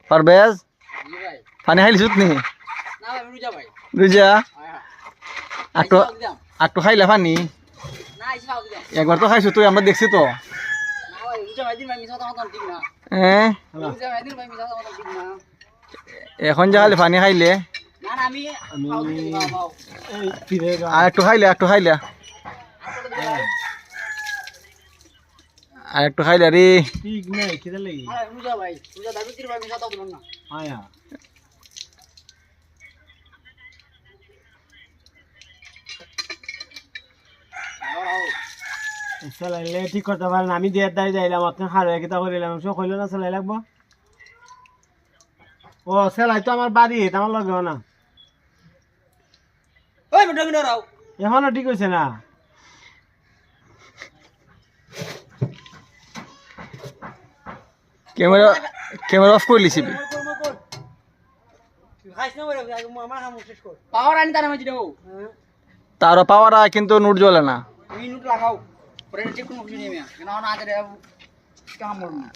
পারবেজ জি ভাই পানি খাইলিস নি না ভাই রুজা ভাই বুঝা হ্যাঁ হ্যাঁ একটু দিদাম একটু খাইলে পানি না আইসি খাও দিদাম একবার তো খাইছো তুই আমরা দেখছি তো না ভাই রুজা ভাই দিন ভাই মিছা কথা ঠিক না হ্যাঁ রুজা ভাই দিন ভাই মিছা কথা ঠিক না এখন যে খালি পানি খাইলে না না আমি খাও দিতে খাও এই ফিরে আর একটু খাইলে আর একটু খাইলে রে ঠিক নেই খিদে লাগি আরে রুজা ভাই রুজা দাবি দিন ভাই মিছা কথা বলুন না আয়া চালাইলে ঠিক করতে পারেন আমি দিয়ে দাঁড়িয়ে যাইলাম আপনি হারে কিতা করিলাম সব কইল না চালাই লাগবো ও সেলাই তো আমার বাড়ি আমার লাগবে না ওই মোটা মিনা রাও এখনো ঠিক হয়েছে না ক্যামেরা অফ করে লিছিবি খাইছ না বলে আমার কাম শেষ কর পাওয়ার আনি তার মাঝে দেবো তারও পাওয়ারা কিন্তু নোট জ্বলে না মিনিট লাগাও পরে যে কোনো কিছু নেবে কেন না আগে কাম করব না